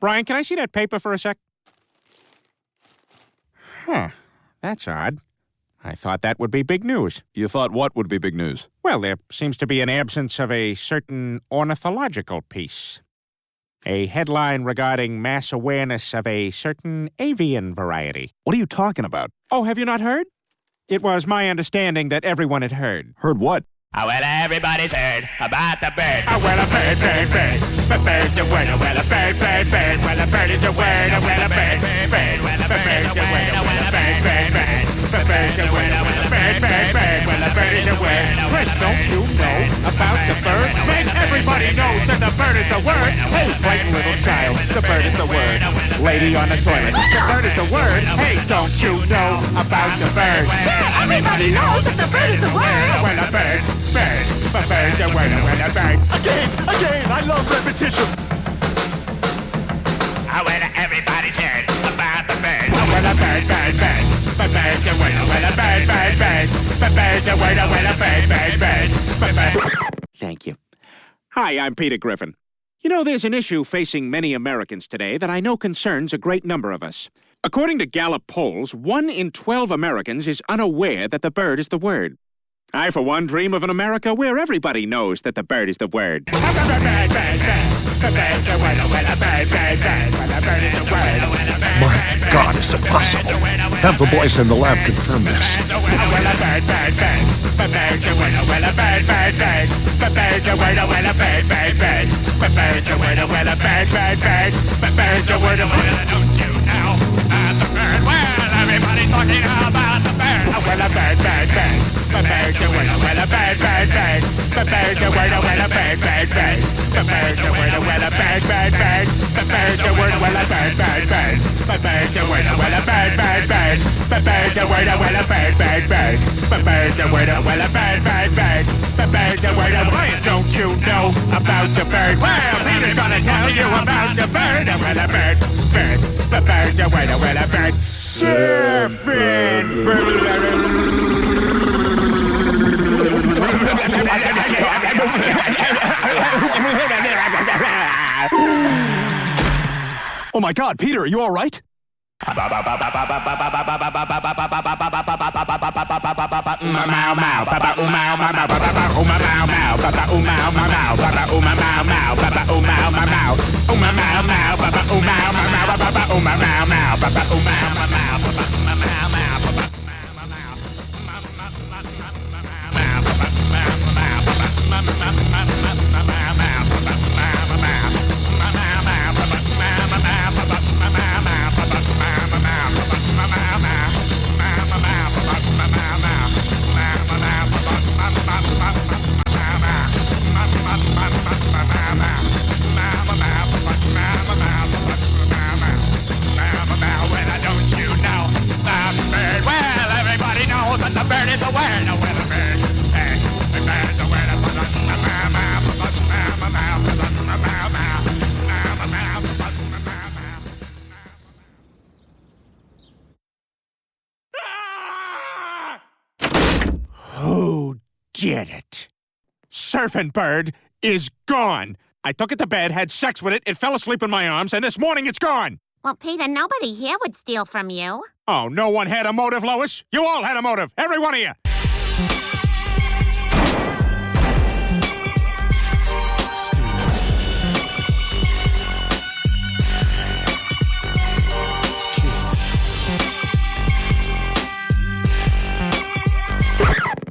Brian, can I see that paper for a sec? Huh. That's odd. I thought that would be big news. You thought what would be big news? Well, there seems to be an absence of a certain ornithological piece. A headline regarding mass awareness of a certain avian variety. What are you talking about? Oh, have you not heard? It was my understanding that everyone had heard. Heard what? Oh, well, everybody's heard about the bird. Oh, well, a bird, bird, bird. The bird's a word. Oh, well, a bird, bird, bird. Well, a bird is a word. Oh, well, a bird, bird, bird. Well, a bird's a word. Oh, well, a bird, bird, bird. The bird's a word. Oh, well, a bird, bird, bird. Well, a bird is a word. Chris, don't you know about the bird? Man, everybody knows that the bird is the word. Hey, frightened little child, the bird is the word. Lady on the toilet, the bird is the word. Hey, don't you know about the bird? Sure, everybody knows that the bird is the word. Well, a bird, bird. The bird's a word. Well, a bird. Again, I love repetition. Oh, well, everybody's heard about the bird. Oh, well, a bird, bird, bird. The bird's a word. Oh, well, a bird, bird, bird. The bird's a word. Oh, well, a bird, bird, bird. The bird. Thank you. Hi, I'm Peter Griffin. You know, there's an issue facing many Americans today that I know concerns a great number of us. According to Gallup polls, 1 in 12 Americans is unaware that the bird is the word. I, for one, dream of an America where everybody knows that the bird is the word. My God, it's impossible. Have the boys in the lab confirm this. Everybody's talking about the bird. Oh, well, a bird, bird, bird. The bird's a word. Oh, well, a bird, bird, bird. The bird's a word. Oh, well, a bird, bird, bird. The bird's a word. Oh, well, a bird, bird, bird. The bird's a word. Oh, well, a bird, bird, bird. The bird's a word. Oh, well, a bird, bird, bird. The bird's a word. Oh, well, a bird, bird, bird. The bird's a word. Oh, well, a bird, bird, bird. The bird's a word. Oh, well, don't you know about the bird? Well, Peter's gonna tell you about the bird. Oh, well, a bird, bird. The bird's a word. Oh, well, a bird. Surfin Bird. Oh my God, Peter, are you all right? Who did it? Surfin Bird is gone. I took it to bed, had sex with it, it fell asleep in my arms, and this morning it's gone. Well, Peter, nobody here would steal from you. Oh, no one had a motive, Lois? You all had a motive, every one of you.